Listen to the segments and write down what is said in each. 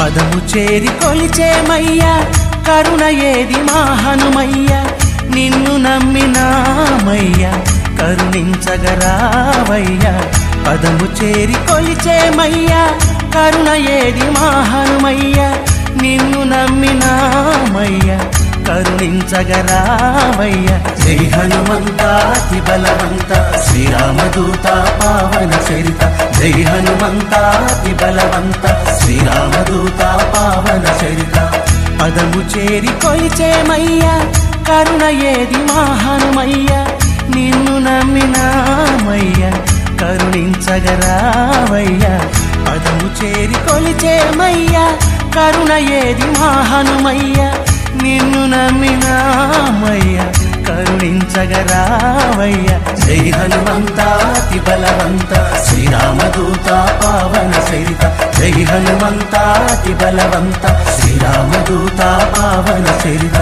పదము చేరి కొలిచేమయ్యా కరుణ ఏది మా హనుమయ్య నిన్ను నమ్మినామయ్యా కరుణించగరావయ్యా పదము చేరి కొలిచేమయ్యా కరుణ ఏది మా హనుమయ్య నిన్ను నమ్మినామయ్యా కరుణించగరావయ్యా జై హనుమంత అతి బలవంత శ్రీరామదూత పావన చరిత జై హనుమంత అతి బలవంత శ్రీరామదూత పావన చరిత పదము చేరి కొలిచేమయ్యా కరుణ ఏది మా హనుమయ్య నిన్ను నమ్మినామయ్యా కరుణించగరావయ్యా పదము చేరి కొలిచేమయ్యా కరుణ ఏది మా హనుమయ్య నిన్ను నమ్మినామయ్యా కరుణించగరావయ్యా జై హనుమంత అతి బలవంత శ్రీరామదూత పావన చరిత జై హనుమంత అతి బలవంత శ్రీరామదూత పావన చరిత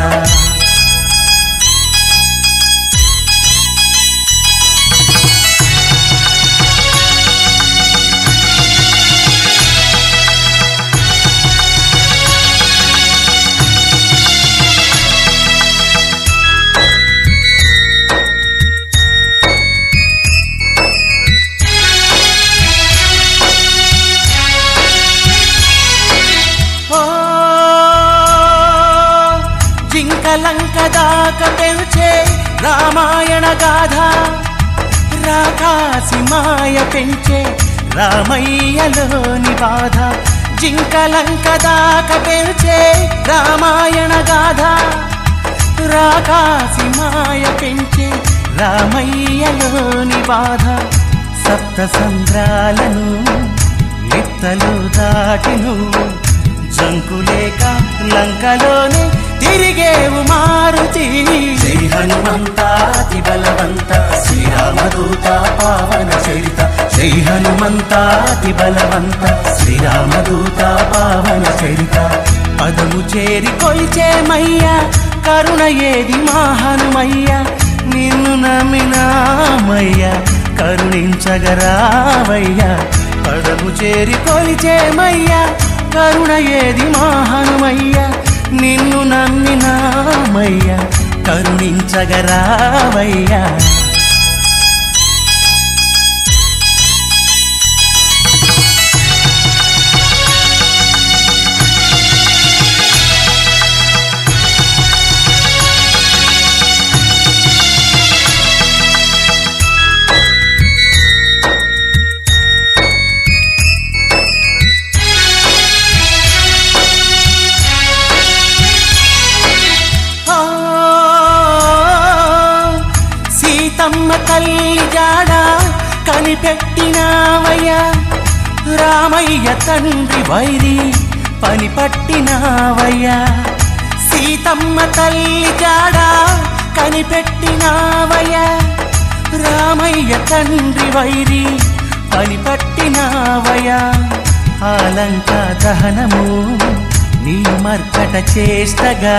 లంక దాకా తెల్చే రామాయణ గాథ రాకాసి మాయ పెంచే రామయ్యలోని బాధ జింకలంక దాకా తెల్చే రామాయణ గాథ రాకాసి మాయ పెంచే రామయ్యలోని బాధ సప్త సంద్రాలను నిత్తలు దాటిను జంకులేక లంకలోనే తిరిగేవు మారుతి జై హనుమంత అతి బలవంత శ్రీరామదూత పావన చరిత జై హనుమంత అతి బలవంత శ్రీరామదూత పావన చరిత పదము చేరి కొలిచేమయ్యా కరుణ ఏది మా హనుమయ్య నిన్ను నమ్మినామయ్యా కరుణించగరావయ్యా పదము చేరి కొలిచేమయ్యా కరుణ ఏది మా హనుమయ్య నిన్ను నమ్మినామయ్యా కరుణించగరావయ్యా సీతమ్మ తల్లి జాడ కనిపెట్టినావయ్యా రామయ్య తండ్రి వైరి పని పట్టినావయ్యా సీతమ్మ తల్లి జాడ కనిపెట్టినావయ్యా రామయ్య తండ్రి వైరి పని పట్టినావయ్యా ఆలంక దహనము నీ మర్కట చేష్టగా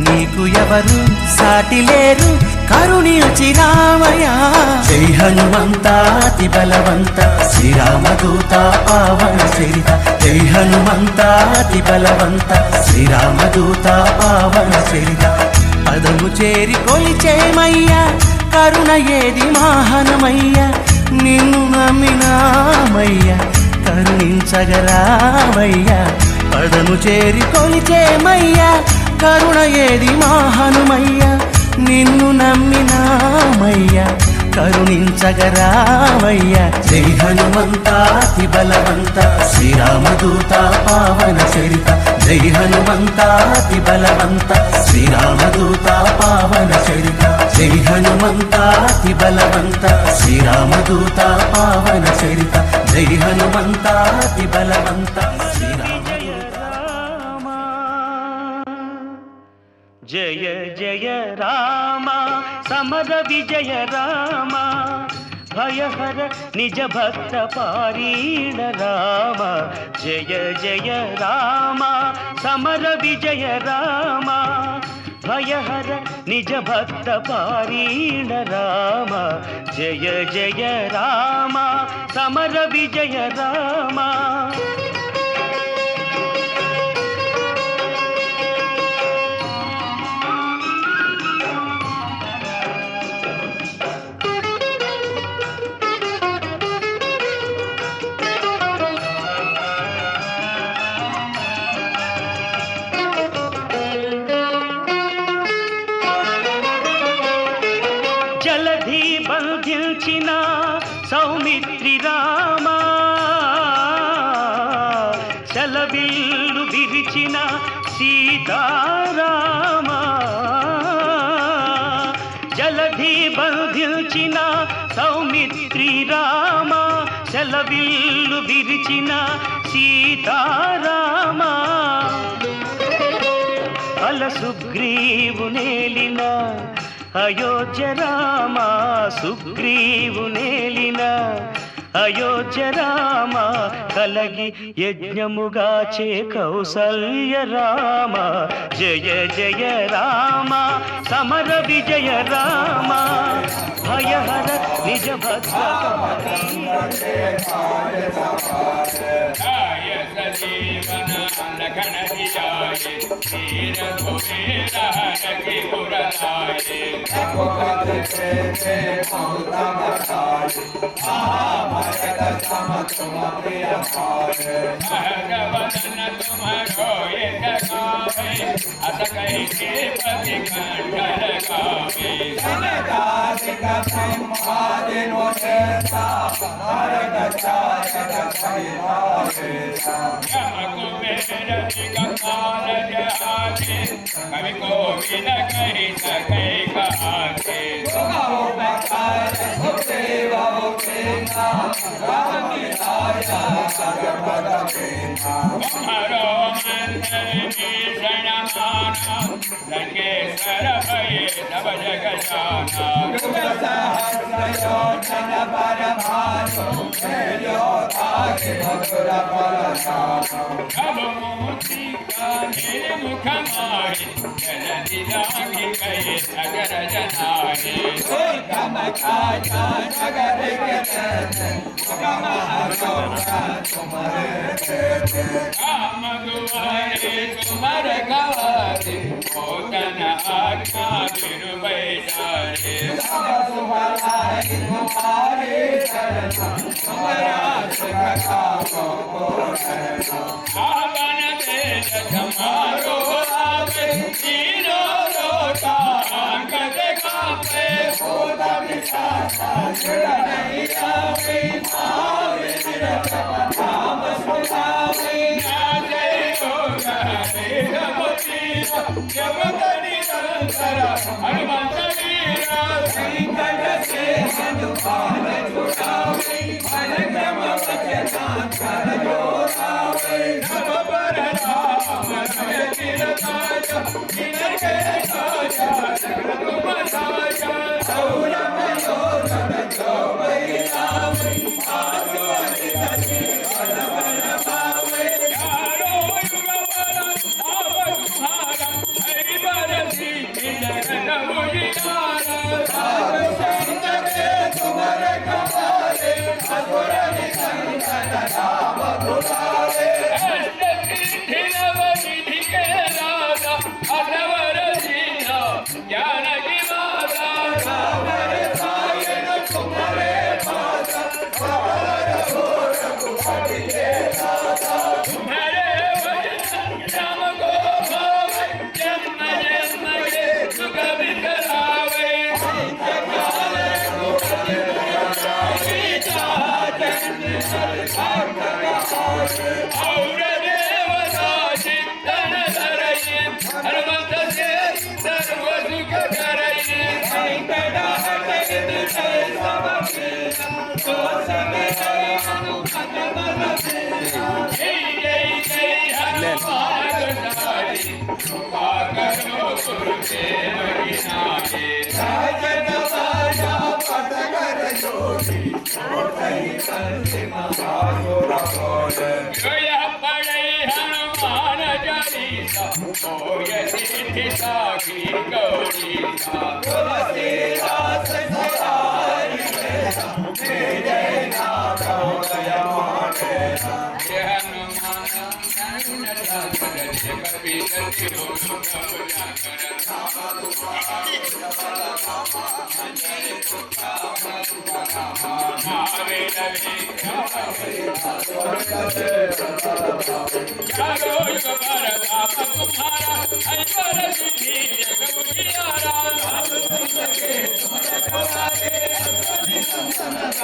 నీకు ఎవరు సాటి లేరు కరుణించినామయ్యా జై హనుమంత అతి బలవంత శ్రీరామదూత పావన చరిత జై హనుమంత అతి బలవంత శ్రీరామదూత పావన చరిత పదము చేరి కొలిచేమయ్యా కరుణ ఏది మా హనుమయ్య నిన్ను నమ్మినామయ్యా కరుణించగరావయ్యా పదము చేరి కొలిచేమయ్యా కరుణ ఏది మా హనుమయ్య నిన్ను నమ్మినామయ్యా కరుణించగరావయ్యా జై హనుమంత అతి బలవంత శ్రీరామదూత పావన చరిత జై హనుమంత అతి బలవంత శ్రీరామదూత పావన చరిత జై హనుమంత అతి బలవంత శ్రీరామదూత పావన చరిత జై హనుమంత అతి బలవంత శ్రీరామదూత జయ జయ రామ సమర విజయ రామ భయహర నిజ భక్త పారీణ రామ జయ జయ రామ సమర విజయ రామ భయహర నిజ భక్త పారీణ రామ జయ జయ రామ సమర విజయ రామ బంధించిన సౌమిత్రి రామా, చలవిల్లు విరిచిన సీతారామా, జలధి బంధించిన సౌమిత్రి రామా, చలవిల్లు విరిచిన సీతారామా, అల సుగ్రీవు నేలిన అయోధ్య రామ, సుగ్రీవు నేలిన అయోధ్య రామ, కలగి యజ్ఞముగాచే కౌసల్య రామ, జయ జయ రామ సమర విజయ రామ, భయహర నిజ భక్త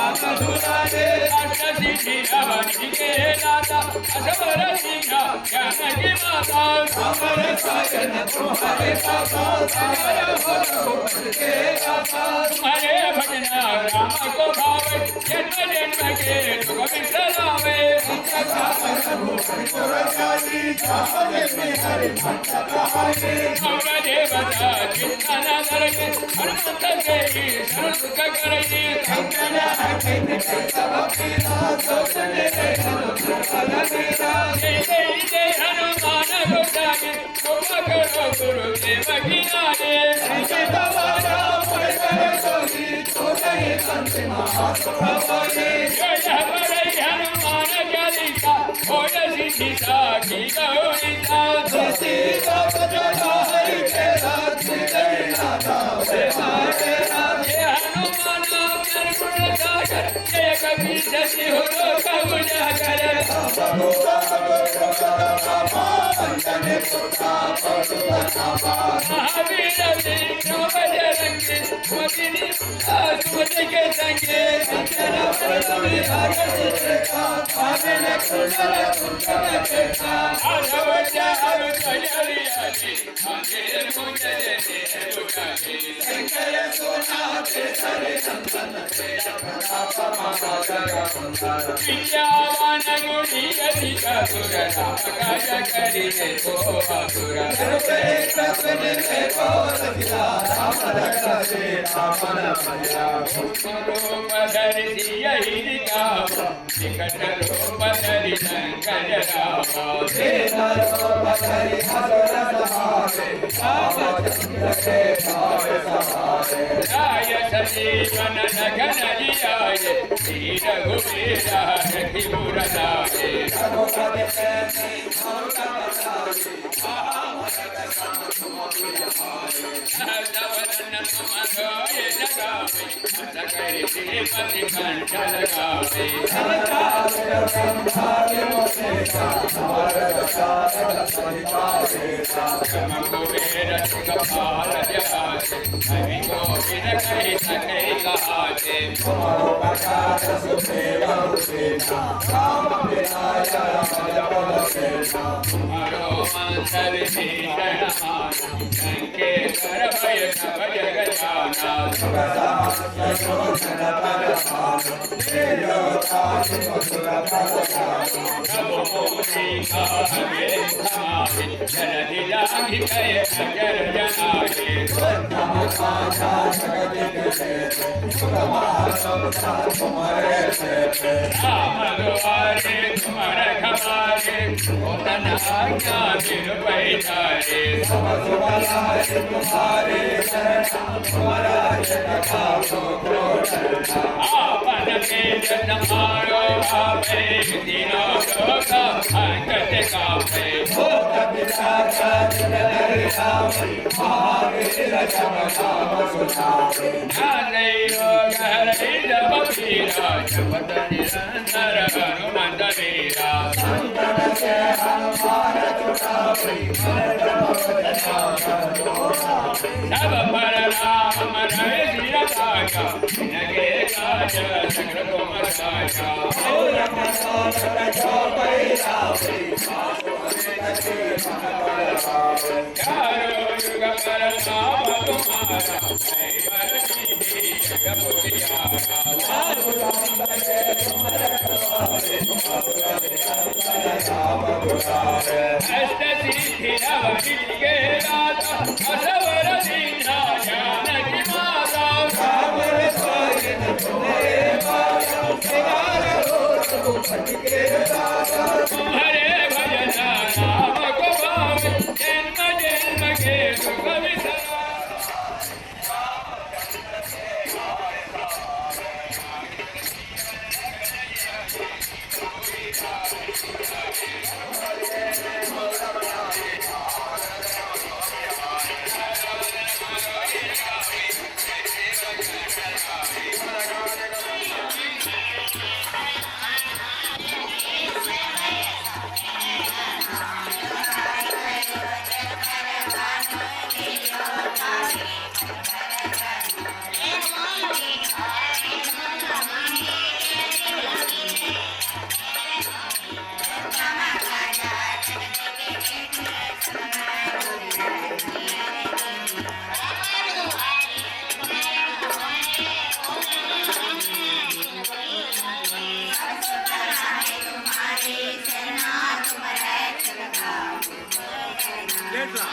दुलारे अष्टसिद्धि नवनिधि के दाता असवर सिंह जानकी माता अमर साजन तुम्हारे दाता अमर हो के दाता तुम्हारे भजन राम को भावे जन्म जन्म के दुख बिसरावे अमर देवता चिंता न करके हनुमंत के शरण सुख करके जय हनुमान गोसाई कृपा करो गुरुदेव की आने जय हनुमान चालीसा होय सिद्धि साखी गौरीता जय कबीर जय हो कब जाकर महावीर विष्णु बजरंगी मोदिनी सुमति के संगे आधव चारु जयरियाली मंदिर मुझे शंकर सोनाथ हरे चंदन विद्यावान गुणी अधिक सुर राम काज करिए को असुर रूप धरि यही गाव निकट रूप धरि शंकर राय सजीवन लगन जियाए श्री रघुवीर हरि पुर जाए सहस्रवदन तुम सोए जगावे सकल श्रीपति कंठ लगावे कुबेर सिंहपाल जहाजे हरि गोविंद कहि सके कहाते तुम्हारो मंत्र विभीषण लंके कर भय सब जग जाना जलधि लाघि कय अजर जनागे राम द्वारे तुमर खमारे तन आज्ञा बिन पैतारे आपन तेज समारो भावे दिनो लोक अंगत कापे नारे योग हरे जप पीरा जपत निरंतर हनुमंत वीरा सब पर राम रहे सिर काजा नगे काज सकल कोमल काजा चारो युग पर नाम तुम्हारा बर सिद्धि जग पुरियारा अष्टसिद्धि नवनिधि के दाता असवर सिंह जानकी माता तुम्हारे भजन राम को भावे जन्म जन्म के दुख बिसरावे ఇట్లా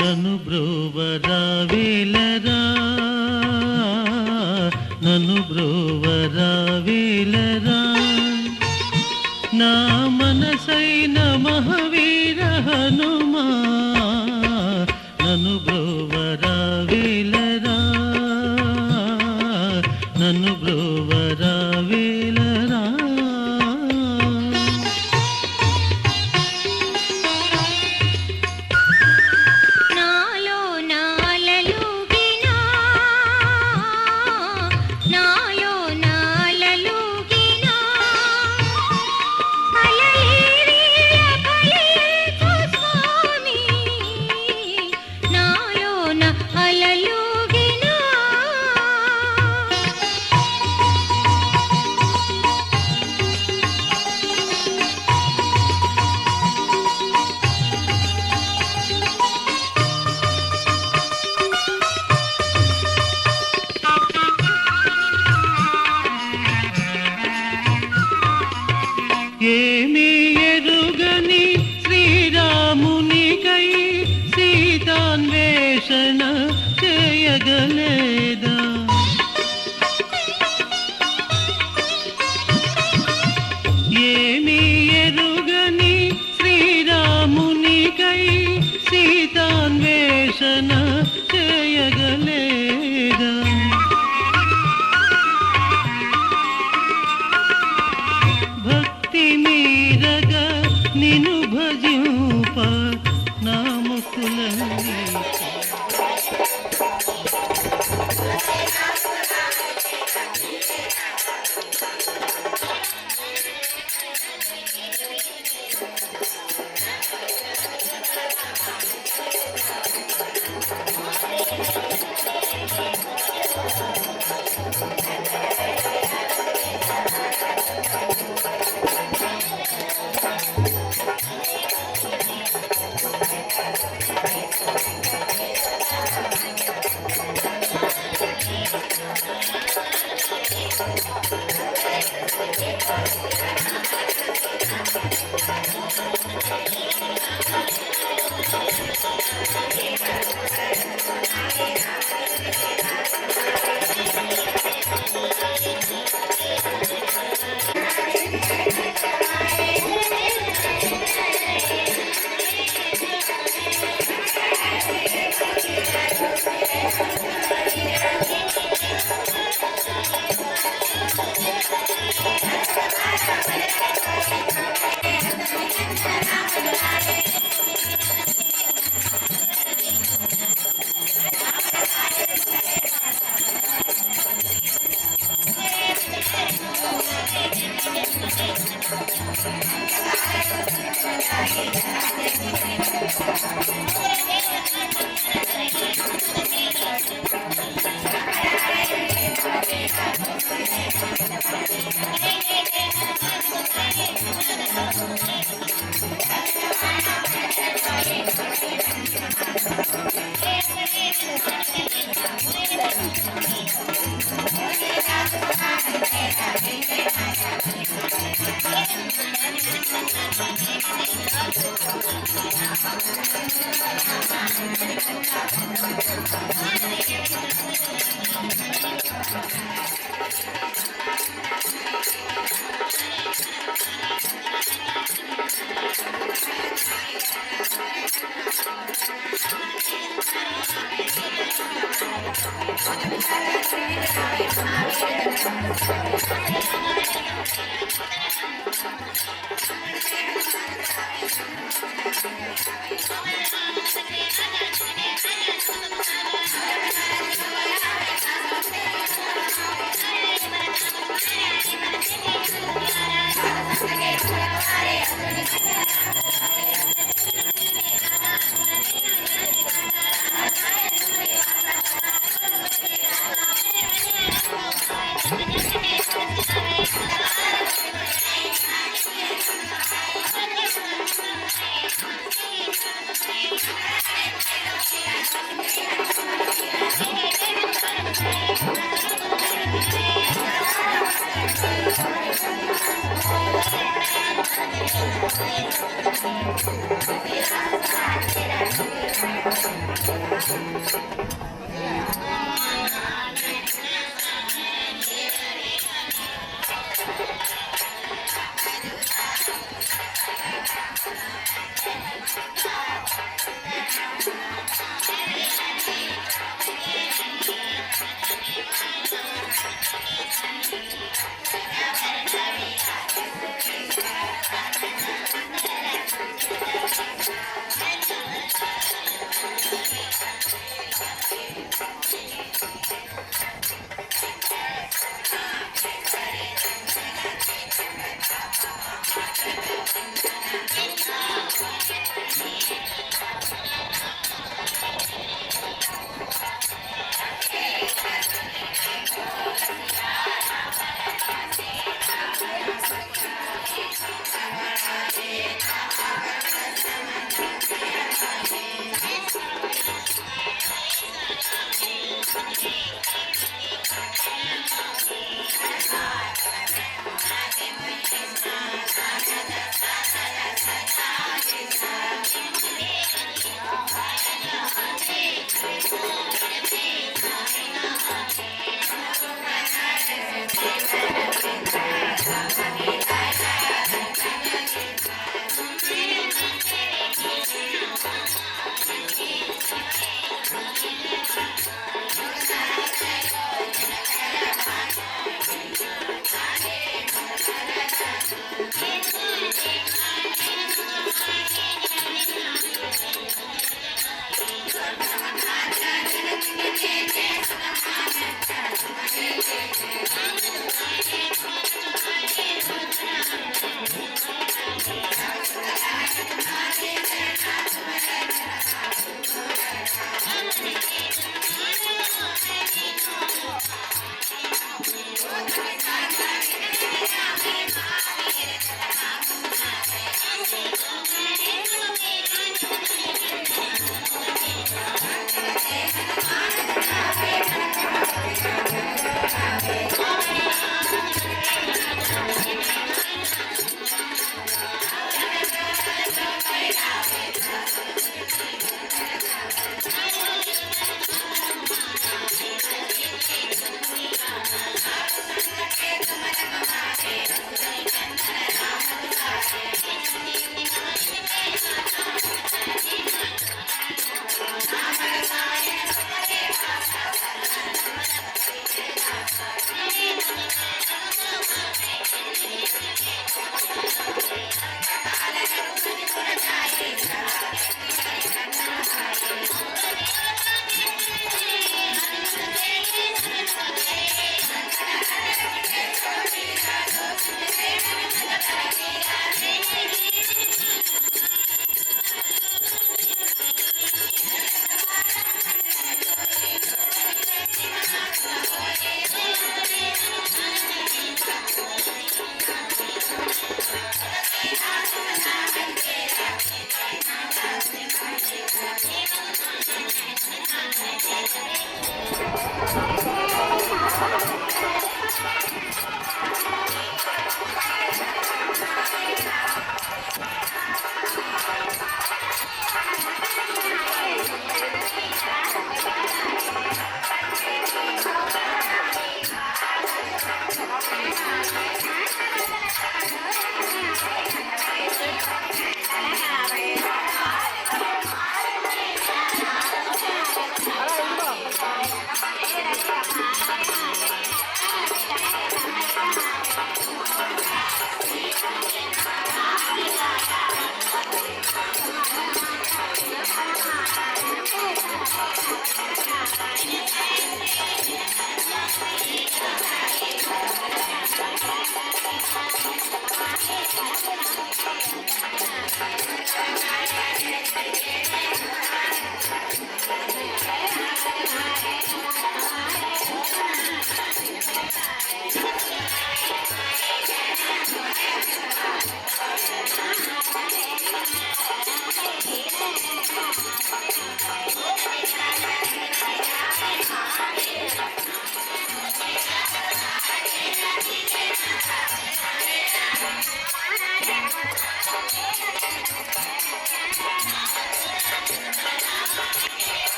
నన్ను బ్రోవరావేలరా నన్ను బ్రోవరావేలరా నా మనసైన మహావీర హనుమా నన్ను బ్రోవరావేలరా నన్ను బ్రోవరావేలరా ఏమీ ఎరుగని శ్రీరామునికై సీతాన్వేషణ చేయగలేదా ఏమీ ఎరుగని శ్రీరామునికై సీతాన్వేషణ చేయగలేదా మీరగా నిను భజింప నా ముకులని Thank you. Thank you.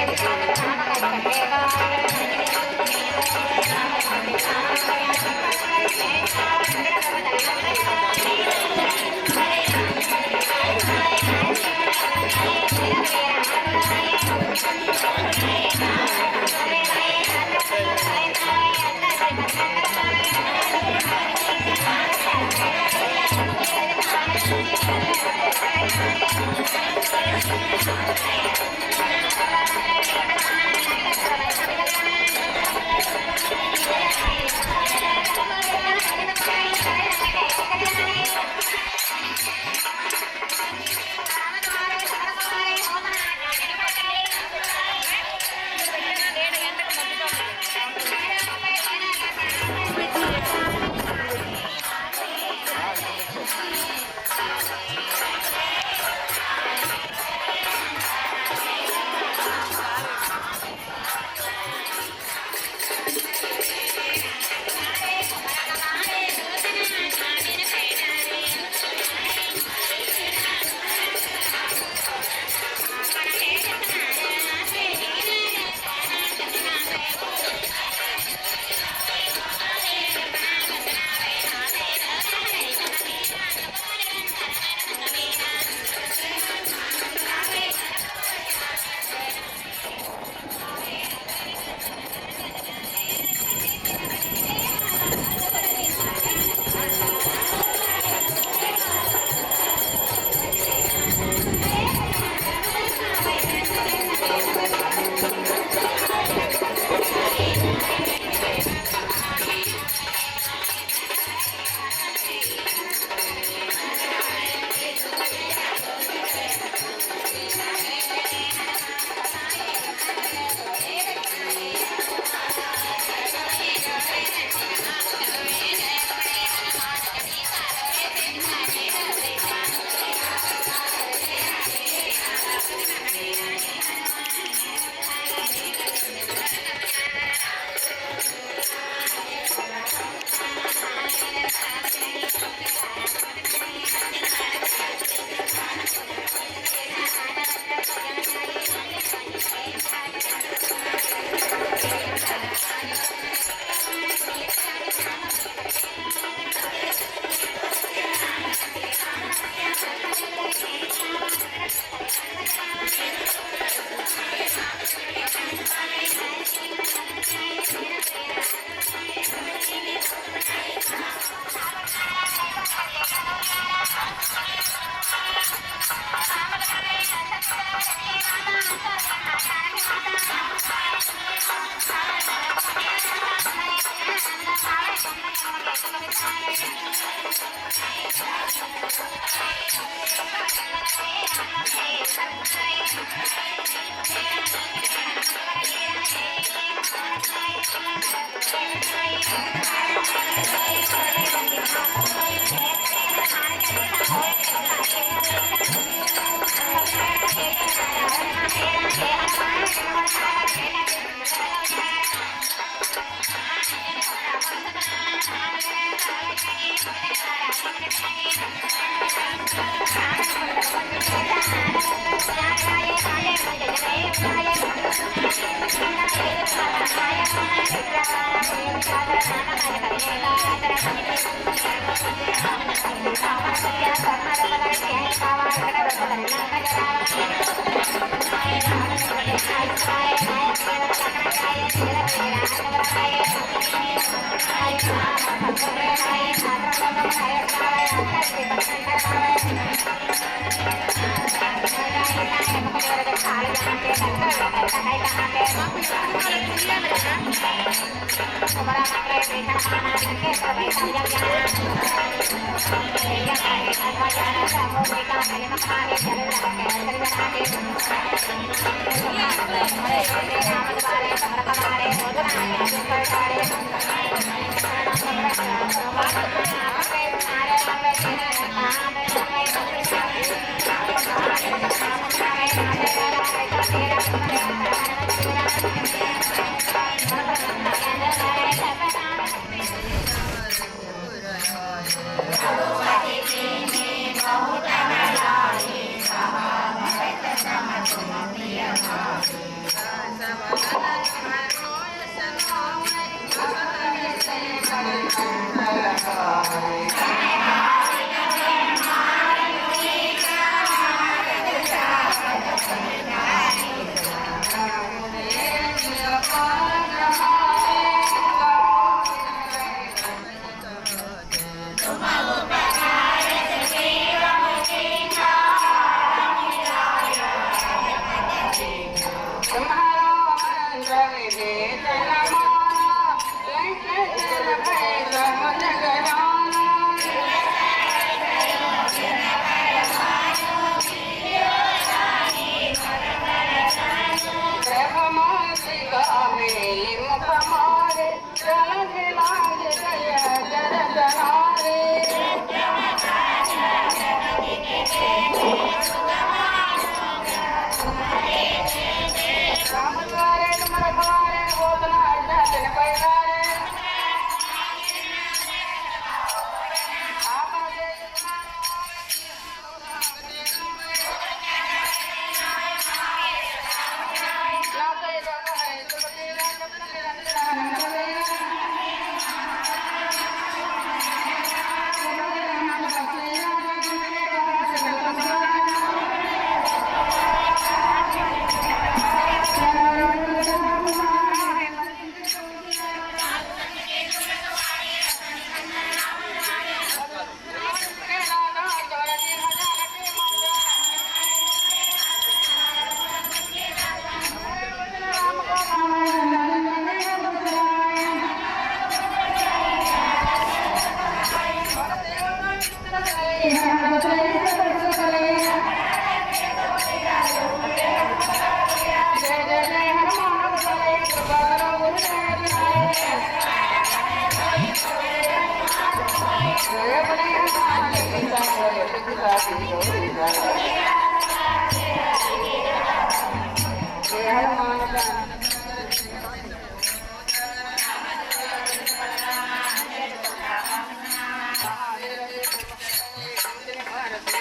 Thank you.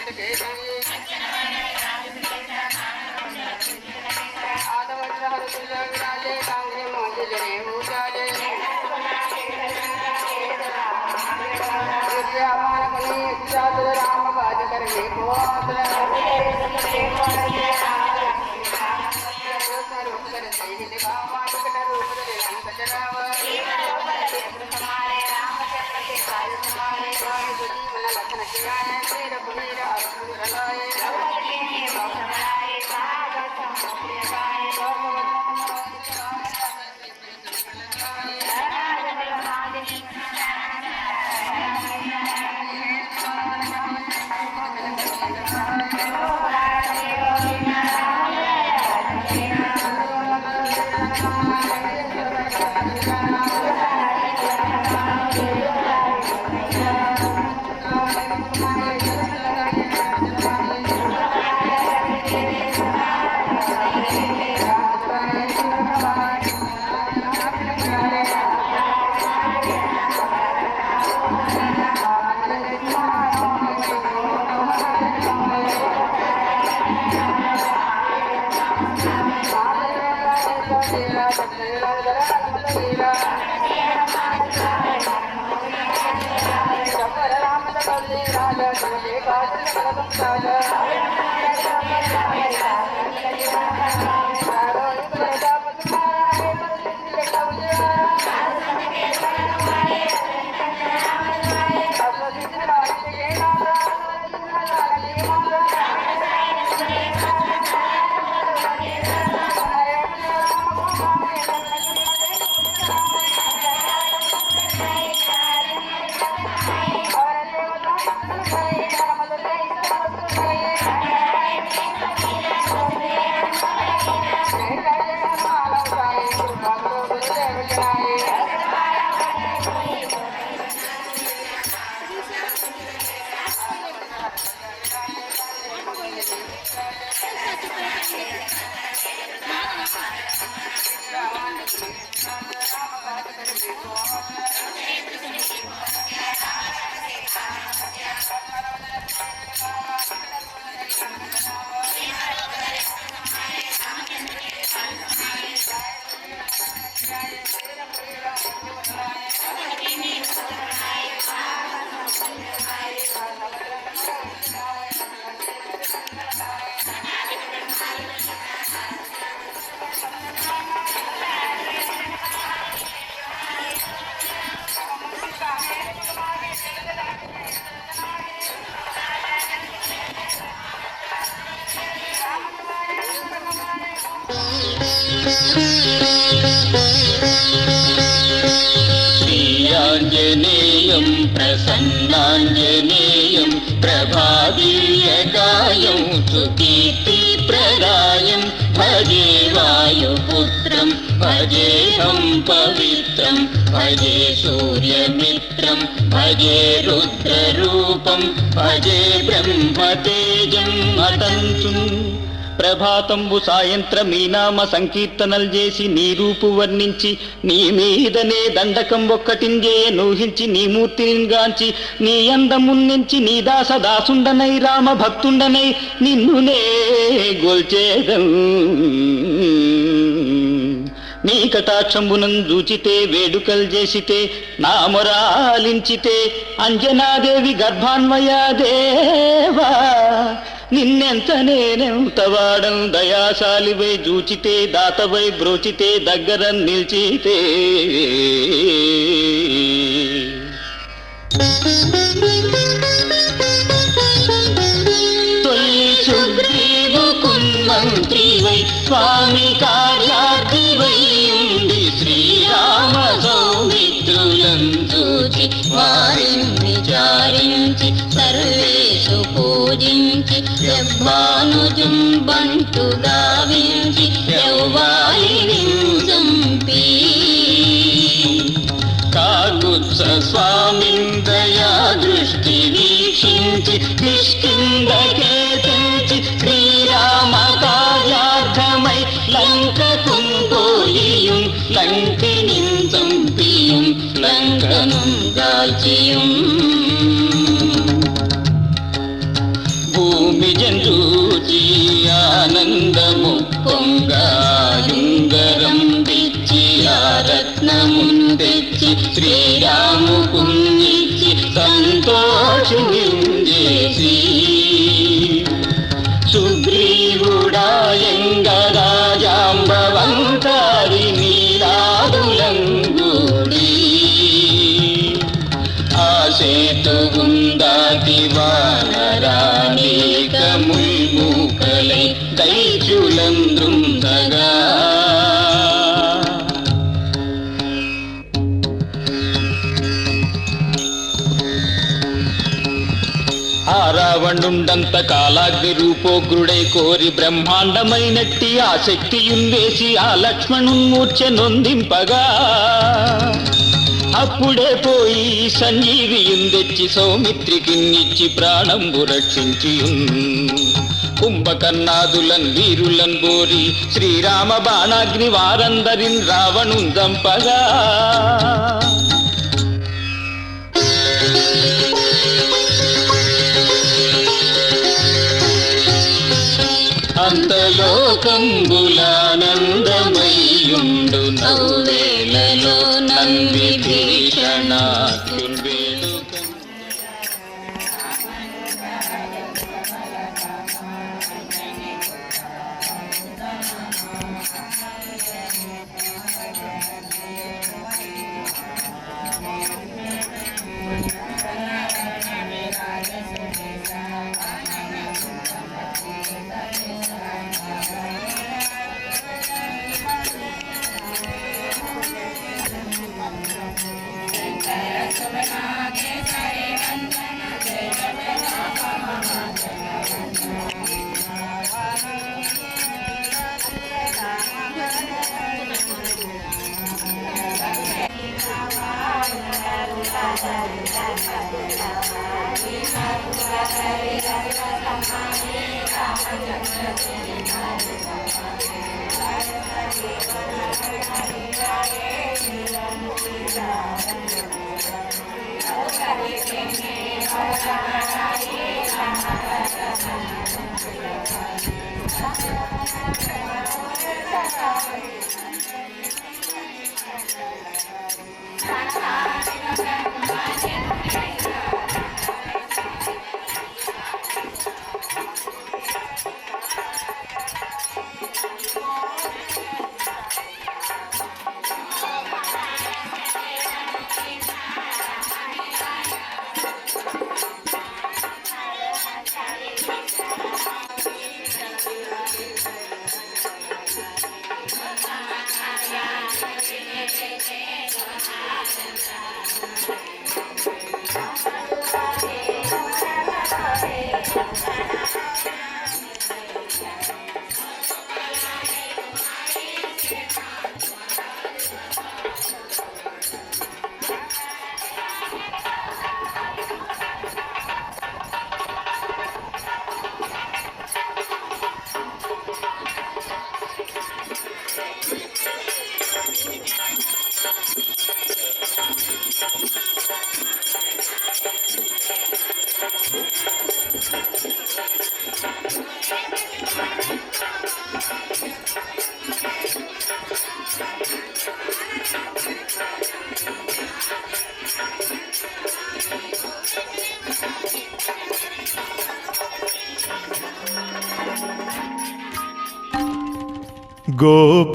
Thank you. Sri Anjaneyam ప్రసన్నాంజనేయం ప్రభావీయకాయం సుకీర్తి ప్రదాయం భజే వాయుపుత్రం భజేహం పవిత్రం భజే సూర్యమిత్రం భజే రుద్రరూపం భజే బ్రహ్మతేజం అతంతు. ప్రభాతంబు సాయంత్రం నీ నామ సంకీర్తనలు చేసి నీ రూపు వర్ణించి నీ మీదనే దండకం ఒక్కటింజేయ నూహించి నీ మూర్తిని గాంచి నీ అందమున్నించి నీ దాసుండనై రామ భక్తుండనై నిన్నునే గొల్చేదం. నీ కటాక్షంబునం చూచితే వేడుకలు చేసితే నా మొరాలించితే అంజనాదేవి గర్భాన్వయాదేవా నిన్నెంత నేనెంత వాడం దయాశాలివై చూచితే దాతవై బ్రోచితే దగ్గర నిల్చితే. తొలి సుగ్రీవు కున్మంత్రివై స్వామి కార్యార్థివై ఉండి శ్రీరామ సౌమిత్రులం చూచి వారిని విచారించి సర్వేషు పూజించి బ్రహ్మానుజం బంటు గావించి యౌవాలిని సంపి కాగుత్స స్వామిందయా దృష్టి వీక్షించి కిష్కిందకేతించి శ్రీరామ కార్యార్థమై లంకకు పోయియుం లంకిని సంపియుం లంకను గాల్చియుం. భూమి జంజూచి ఆనందము పొంగాయుంగరం తెచ్చి ఆ రత్నమున్ తెచ్చి శ్రీరాము కుంగిచ్చి సంతోషించేసి సుగ్రీవుడాయంగరాజాంబవంతారి నీరాదులంగూడి ఆ సేతువుందాటి వానరానేకముల్మూకలై దైత్యులందృందగా రావణుండంత కాలాగ్ని రూపోగ్రుడై కోరి బ్రహ్మాండమైనట్టి ఆ శక్తియుందేసి ఆ లక్ష్మణున్మూర్ఛ నొందింపగా అప్పుడే పోయి సంజీవియుందెచ్చి సౌమిత్రికిన్నిచ్చి ప్రాణంబు రక్షించి కుంభకర్ణాదులన్ వీరులన్ బోరి శ్రీరామ బాణాగ్ని వారందరిన్ రావణుందంపగా అంతలోకంబులానందమయ్యుండు నవ్వేలలో నందిభీషణార్జున్వేడుకం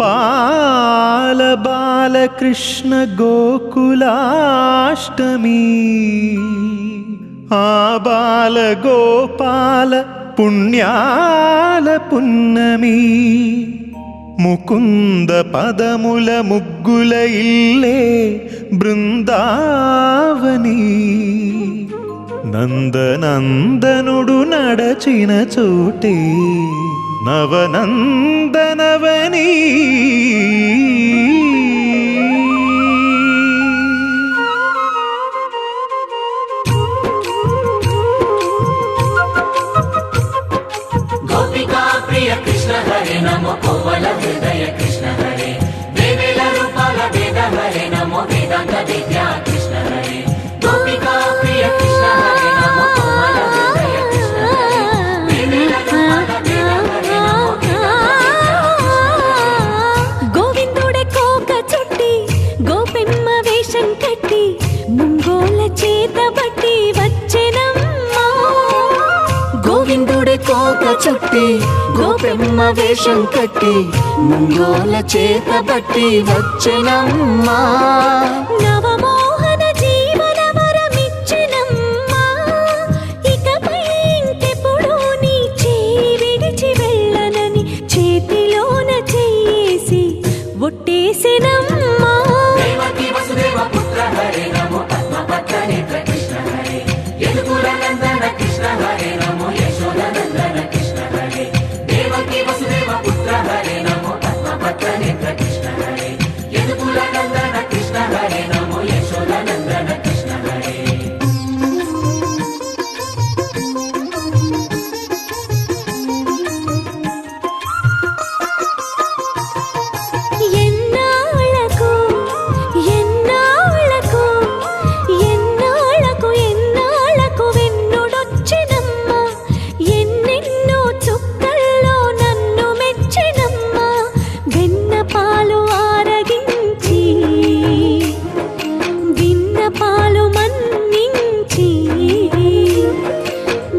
గోపాల బాలకృష్ణ గోకులాష్టమి ఆ బాల గోపాల పుణ్యాల పున్నమి ముకుంద పదముల ముగ్గుల ఇల్లే బృందావని నందనందనుడు నడచిన చోటే నవనందనవని గోపికా ప్రియ కృష్ణ హరే నమో కోవల హృదయ కృష్ణ హరే వేవేల రూపాల వేద హరే నమో వేదాంత విద్యా కృష్ణ హరే గోపికా ప్రియ కృష్ణ హరే నమో కోవల హృదయ కృష్ణ హరే వేవేల రూపాల వేద హరే నమో గోవిందుడే కోక చుట్టి గోపెమ్మ వేషం కట్టి ముంగోల చేత బట్టి వచ్చెనమ్మా గోవిందుడే కోక చుట్టి బట్టి గోపెమ్మ వేషం కట్టి ముంగోల చేత బట్టి వచ్చెనమ్మా నవమోహన జీవన వరమిచ్చెనమ్మా ఇకపై ఇంకెప్పుడు నీ చేయి విడిచి వెళ్ళనని చేతిలోన చేసి ఒట్టేసెనమ్మా దేవకీ వసుదేవ పుత్ర హరే నమో పద్మపత్ర నేత్ర కృష్ణ హరే యదుకుల నందన కృష్ణ హరే నమో యశోద నందన కృష్ణ హరే దేవకీ వసుదేవ పుత్ర హరే నమో పద్మపత్ర నేత్ర కృష్ణ హరే యదుకుల నందన కృష్ణ హరే నమో యశోద నందన కృష్ణ హరే ఎన్నాళ్ళకు ఎన్నాళ్ళకు ఎన్నాళ్ళకు ఎన్నాళ్ళకు వెన్నుడొచ్చినమ్మా ఎన్నెన్నో చుక్కల్లో నన్ను మెచ్చినమ్మా వెన్నపాలు ఆరగించి విన్నపాలు మన్నించి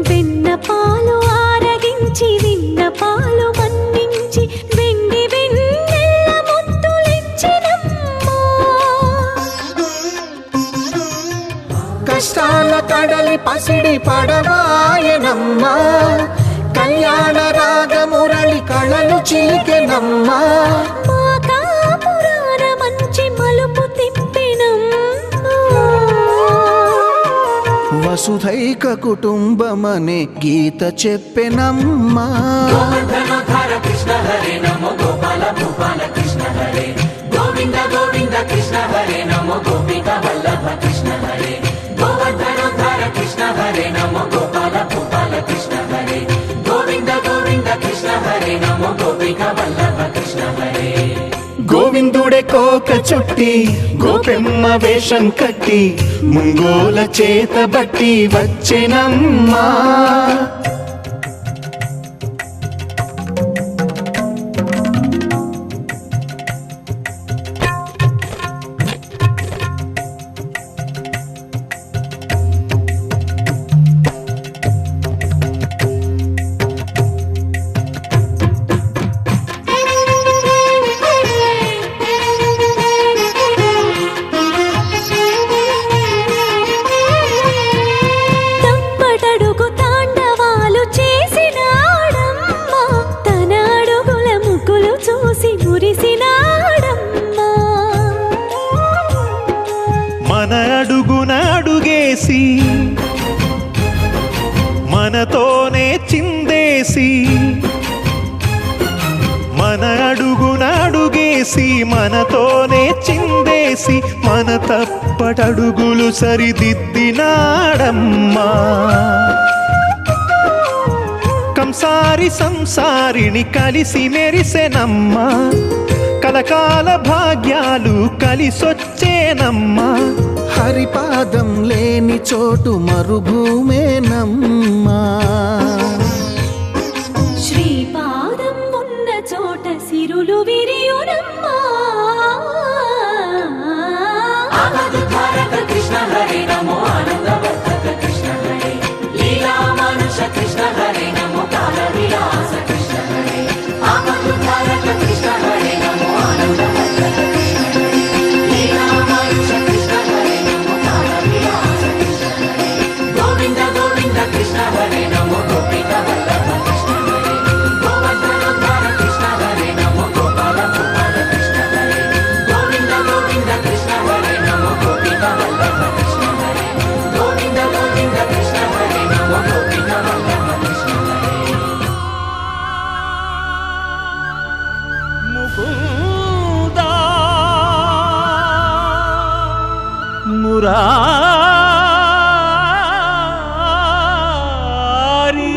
వెన్నపాలు ఆరగించి విన్నపాలు మన్నించి వెండి వెన్నెల్ల ముద్దులిచ్చినమ్మా కష్టాల కడలి పసిడి పడవాయనమ్మా కళ్యాణ రాగ మురళి కళలు చిలికెనమ్మా మా కాపురాన మంచి మలుపు తిప్పినమ్మా వసుధైక కుటుంబమనే గీత చెప్పెనమ్మా గోవర్ధనోద్ధార కృష్ణ హరే నమో గోపాల భూపాల కృష్ణ హరే గోవింద గోవింద కృష్ణ హరే నమో గోపిక వల్లభ కృష్ణ హరే గోవర్ధనోద్ధార కృష్ణ హరే నమో గోపాల భూపాల కృష్ణ హరే గోవింద గోవింద కృష్ణ హరే నమో గోపిక వల్లభ కృష్ణ హరే గోవిందుడే కోక చుట్టి గోపెమ్మ వేషం కట్టి ముంగోల చేత బట్టి వచ్చెనమ్మా తప్పటడుగు తాండవాలు చేసినాడమ్మా తన అడుగుల ముగ్గులు చూసి మురిసినాడమ్మా మన అడుగున అడుగేసి మనతోనే చిందేసి మన అడుగున అడుగేసి మనతోనే చిందేసి మన తప్పటడుగులు సరిదిద్దినాడమ్మా కంసారి సంసారిని కలిసి మెరిసెనమ్మా కలకాల భాగ్యాలు కలిసొచ్చేనమ్మా హరిపాదం లేని చోటు మరుభూమేనమ్మా శ్రీపాదం ఉన్న చోట సిరులు విరియునమ్మా ఆనందధారక కృష్ణ హరే నమో ఆనందవర్ధక కృష్ణ హరే లీలా మానుష కృష్ణ హరే నమో కాల విలాస కృష్ణ హరే ఆనందధారక కృష్ణ హరే నమో ఆనందవర్ధక కృష్ణ హరే లీలా మానుష కృష్ణ హరే నమో కాల విలాస కృష్ణ హరే గోవింద గోవింద కృష్ణ హరే నమో గోపిక వల్లభ కృష్ణ హరే గోవర్ధనోద్ధార కృష్ణ హరే నమో గోపాల భూపాల కృష్ణ హరే గోవింద గోవింద కృష్ణ హరే నమో గోపిక వల్లభ కృష్ణ హరే గోవింద గోవింద కృష్ణ హరే నమో గోపిక వల్లభ కృష్ణ హరే ముకుందా మురారి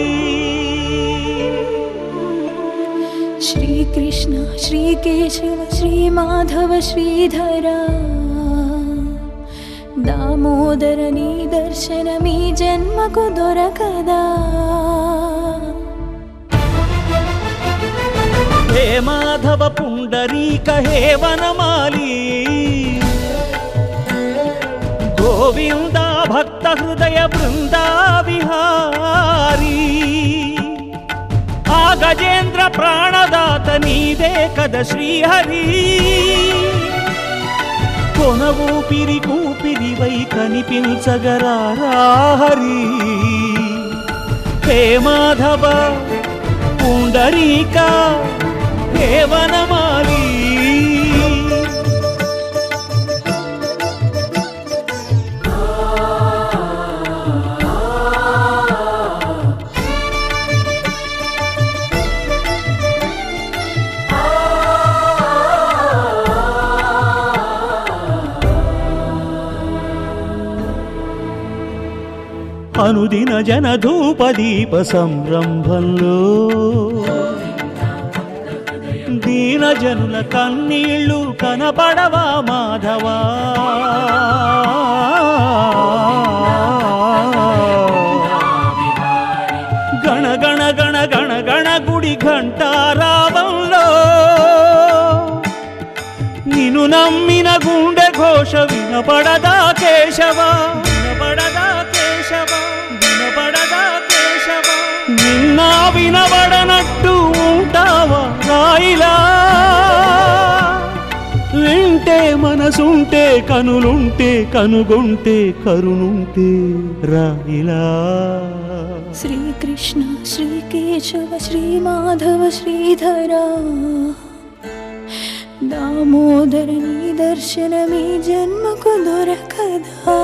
శ్రీకృష్ణ శ్రీకేశవ శ్రీమాధవ శ్రీధరా దామోదర నీ దర్శనమీ జన్మకు దొరకదా హే మాధవ పుండరీక హే వనమాలి గోవింద భక్త హృదయ బృందా విహారీ ఆ గజేంద్ర ప్రాణదాత నీదే కద శ్రీహరి కొన ఊపిరి కూపిరివై కనిపించగరారా హరి హే మాధవ పుండరీక హే వనమాలి అనుదిన జన ధూపదీప సంరంభంలో దీన జనుల కన్నీళ్ళు కనపడవా మాధవా గణ గణ గణ గణ గణ గుడి ఘంటారావంలో నిన్ను నమ్మిన గుండె ఘోష వినపడదా కేశవా వినపడదా కేశవా వినపడదా కేశవా నిన్నా వినబడనట్టు ఉంటావా రాయిలా వింటే మనసుంటే కనులుంటే కనుగొంటే కరుణుంటే రాయిలా శ్రీకృష్ణ శ్రీకేశవ శ్రీమాధవ శ్రీధరా దామోదర నీ దర్శనమీ జన్మకు దొరకదా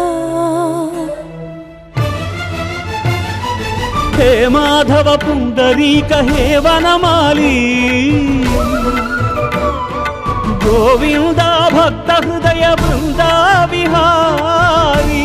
హే మాధవ పుండరీక హే వనమాలి గోవింద భక్త హృదయ బృందా విహారీ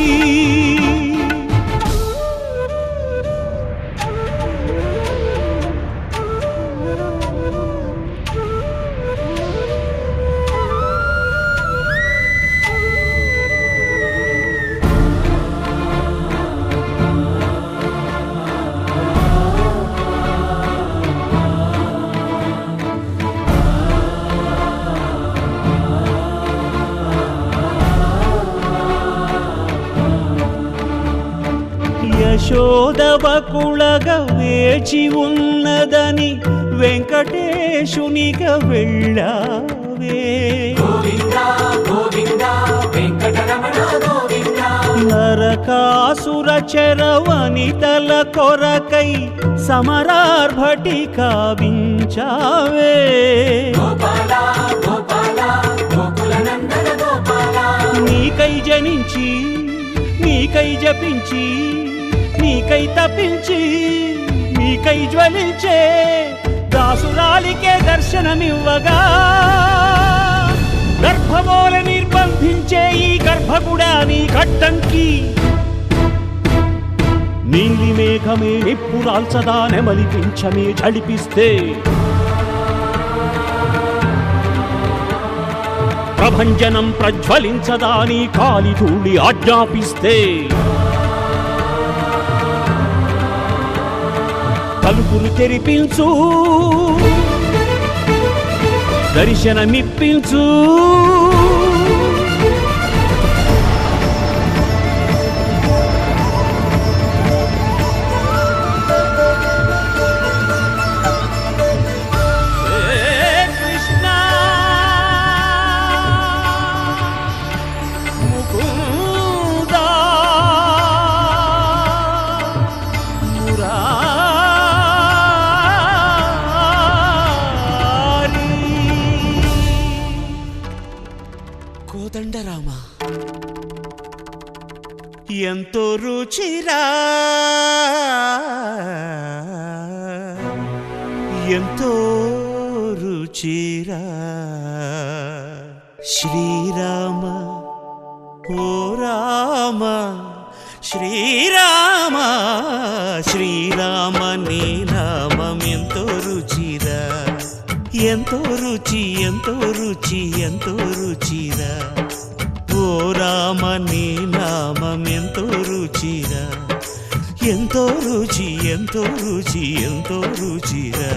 యశోదవకుళగా వేచి ఉన్నదని వెంకటేశునిగా వెళ్ళావే నరకాసుర చరవనితల కొరకై సమరార్భటి కావించావే నీకై జనించి నీకై జపించి నీకై తప్పించి నీకై జ్వలించే దాసురాలికే దర్శనమివ్వగా గర్భమూల నిర్బంధించే ఈ గర్భగుడా నీ కట్టంకి నీలి మేఘమే నిప్పురాల్చదా నెమలిపించమే జడిపిస్తే ప్రభంజనం ప్రజ్వలించదా నీ కాలి ధూళి ఆజ్ఞాపిస్తే తలుపులు తెరిపించు దర్శనమిప్పించు కోదండరామ ఎంతో రుచిరా ఎంతో రుచిరా శ్రీరామ ఓ రామ శ్రీరామ శ్రీరామ నీ నామం ఎంతో రుచిరా ఎంతో రుచి ఎంతో రుచి ఎంతో రుచిరా ఓ రామ నీ నామం ఎంతో రుచిరా ఎంతో రుచి ఎంతో రుచి ఎంతో రుచిరా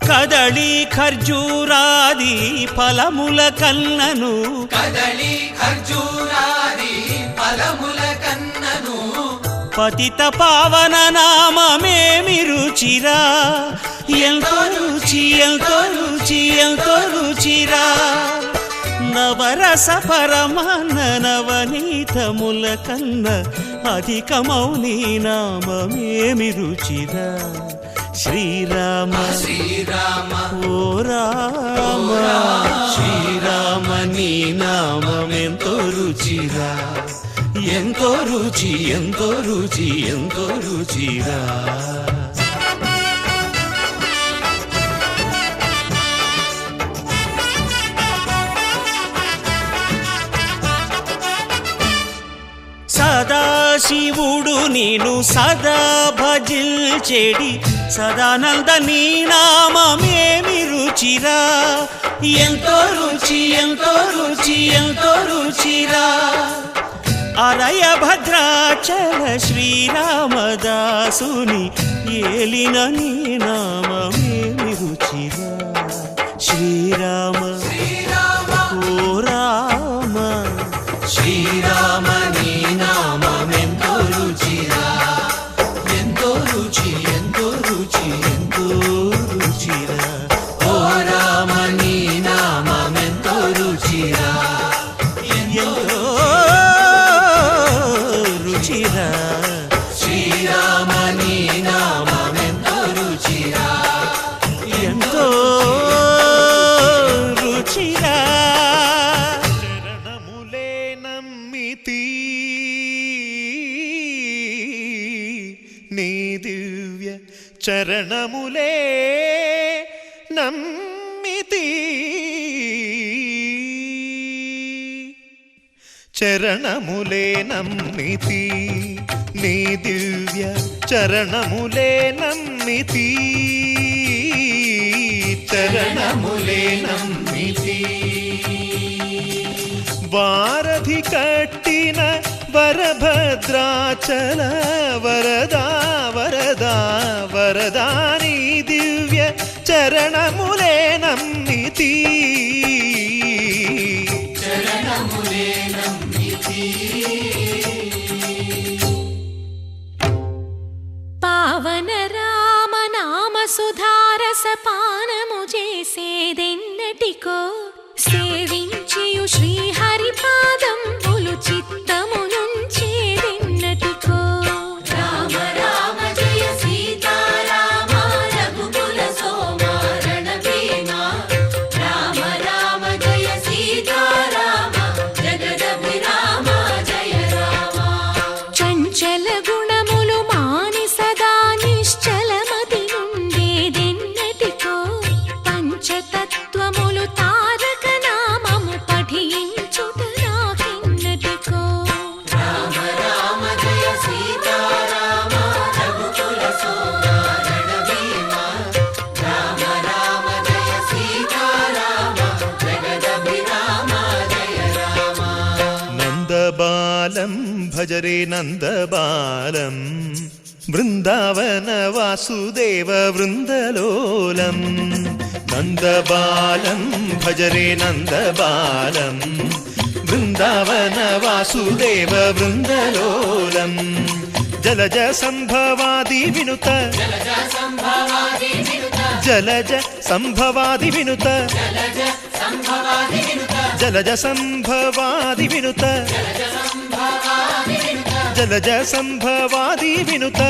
కదళ కదళి ఖర్జూరాది ఫలముల కన్నను కదలి ఖర్జూరాది ఫలముల కన్నను పతిత పావన నామమేమి రుచిరా ఎంతో రుచి ఎంతో రుచి ఎంతో రుచిరా నవరస పరమాన్న నవనీతముల కన్న అధికమౌని నామమేమి రుచిరా శ్రీరామ శ్రీరామ ఓ రామ శ్రీరామ నీ నామమెంతో రుచిరా ఎంతో రుచి ఎంతో రుచి ఎంతో రుచిరా సదాశివుడు నేను సదా భజిల్చెడి సదానంద నీ నామమేమి రుచిరా ఎంతో రుచి ఎంతో రుచి ఎంతో రుచిరా అరయ భద్రాచల శ్రీరామదాసుని ఏలిన నీ నామమేమి రుచిరా శ్రీరామ ఓ రామ శ్రీరామ నీ నామమెంతో రుచిరా ఎంతో రుచి ఎంతో రుచి ఎంతో రుచిరా ఓ రామ నీ నామమెంతో రుచిరా ఎంతో రుచిరా శ్రీరామ నీ నామమెంతో రుచిరా ఎంతో రుచిరా చరణములే నమ్మితి నీ దివ్య చరణములే నమ్మితి చరణములే నమ్మితి నీ దివ్య చరణములే నమ్మితి చరణములే నమ్మితి వారధి కట్టిన వరభద్రాచల వరదా వరదా వరదాని దివ్య చరణములే నమ్మితి పావన రామ నామ సుధారస పానము చేసేదెన్నటికో సేవించియు శ్రీహరి పాదంబులు చిత్తము నుంచేదెన్నటికో రామ రామ జయ సీతారామ రఘుకుల సోమ రణభీమ రామ రామ జయ సీతారామ జగదభిరామ జయ రామ చంచల గుణములు మాని సదా నిశ్చలమతి నుండేదెన్నటికో పంచతత్వములు తారక నామము పఠించుట నాకెన్నటికో రామ రామ జయ సీతారామ రఘుకుల సోమ రణభీమ రామ రామ జయ సీతారామ జగదభిరామ జయ రామ నందబాలం భజరే నందబాలం బృందావన వాసుదేవ వృందలోలం నందబాలం భజరే నందబాలం బృందావన వాసుదేవ వృందలోలం జలజ సంభవాది వినుత జలజ సంభవాది వినుత జలజ సంభవాది వినుత జలజ సంభవాది వినుత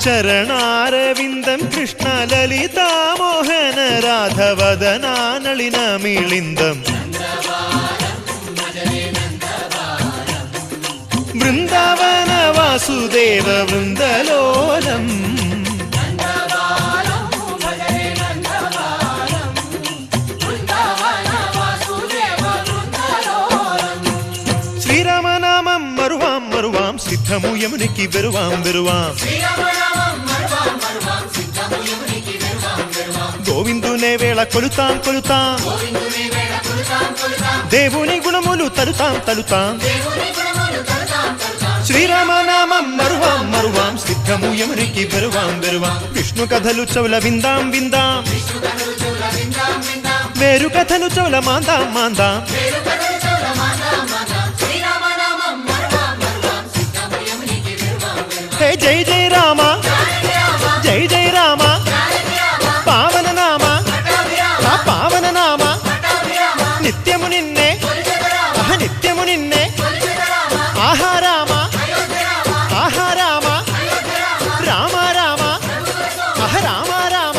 చరణారవిందం కృష్ణ లలితా మోహన రాధవదనా నళిన మిళిందం బృందావన వాసుదేవ వృందలోలం శ్రీరామనామం మరువాం మరువాం సిద్ధము యమునికి వెరువాం వెరువాం గోవిందునే వేళ కొలుతాం కొలుతాం దేవుని గుణములు తలుతాం తలుతాం శ్రీరామనామం మరువాం మరువాం సిద్ధము యమునికి వెరువాం వెరువాం విష్ణు కథలు చౌల విందాం విందాం మేరు కథలు చౌల మాందాం మాందాం హే జై జై రామ జై జై రామ పావన నామ ఆ పావన నామ నిత్యము నిన్నే నిత్యము నిన్నే ఆహా రామ ఆహా రామ రామ రామ ఆహ రామ రామ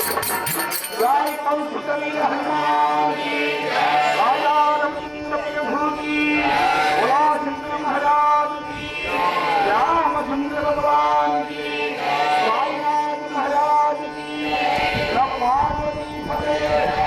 जय कौशिक वीर हनुमान की जय राजा रविंद्र प्रभु की बोला शंकर महाराज की रामचंद्र भगवान की स्वामीनाथ महाराज की पार्वती फतेह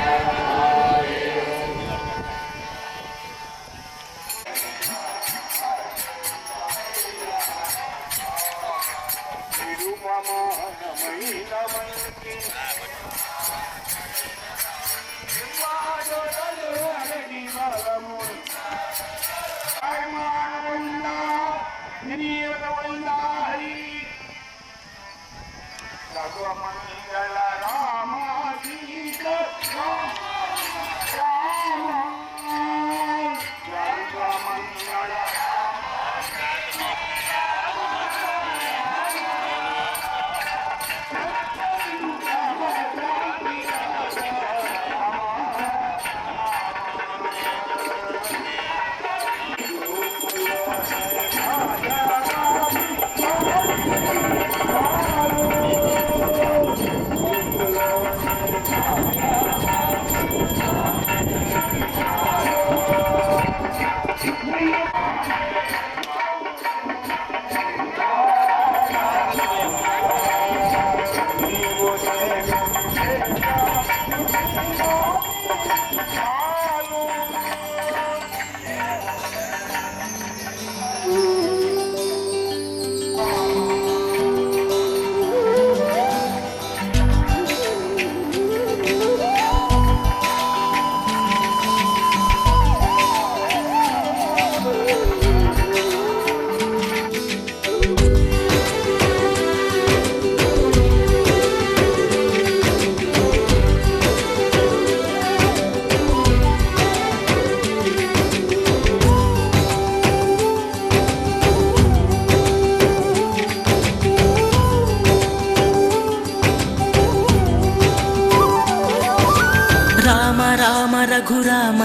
రఘురామ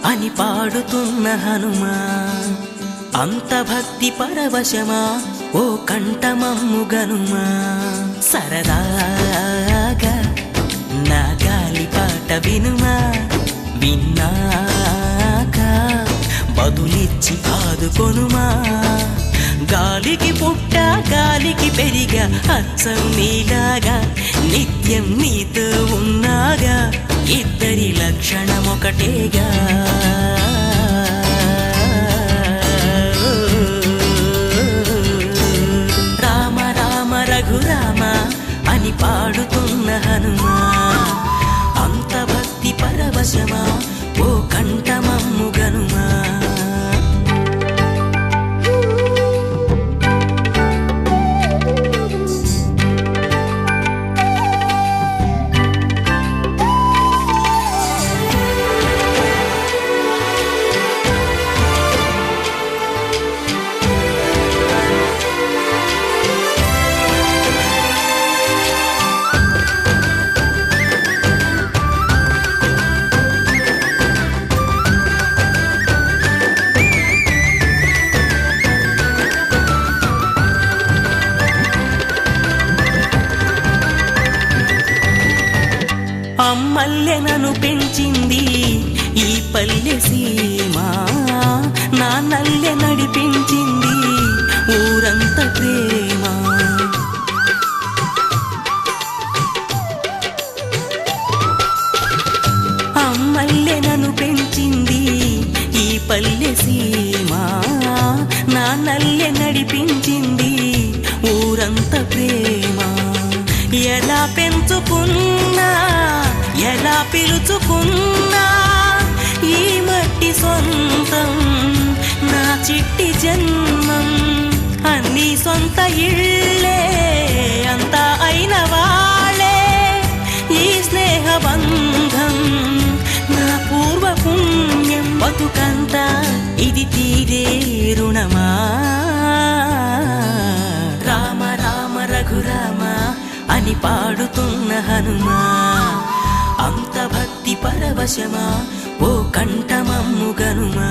అని పాడుతున్న హనుమా అంత భక్తి పరవశమా ఓ కంఠమమ్ము గనుమా సరదాగా నా గాలి పాట వినుమా విన్నాక బదులిచ్చి ఆదుకొనుమా గాలికి పుట్ట గాలికి పెరిగా అచ్చం నీలాగా నిత్యం నీతో ఉన్నాగా ఇద్దరి లక్షణం ఒకటేగా రామ రామ రఘురామ అని పాడుతున్న హనుమా అంత భక్తి పరవశమా ఓ కంఠమమ్ము గనుమా అమ్మల్లె నన్ను పెంచింది ఈ పల్లె సీమ నాన్నల్లె నడిపించింది ఊరంతా తలుచుకున్నా ఎలా పిలుచుకున్నా ఈ మట్టి సొంతం నా చిట్టి జన్మం అన్ని సొంత ఇళ్ళే అంతా అయిన వాళ్ళే ఈ స్నేహ బంధం నా పూర్వ పుణ్యం బతుకంతా ఇది తీరే రుణమా రామ రామ రఘురామ అని పాడుతున్న హనుమా అంత భక్తి పరవశమా ఓ కంఠమమ్ము గనుమా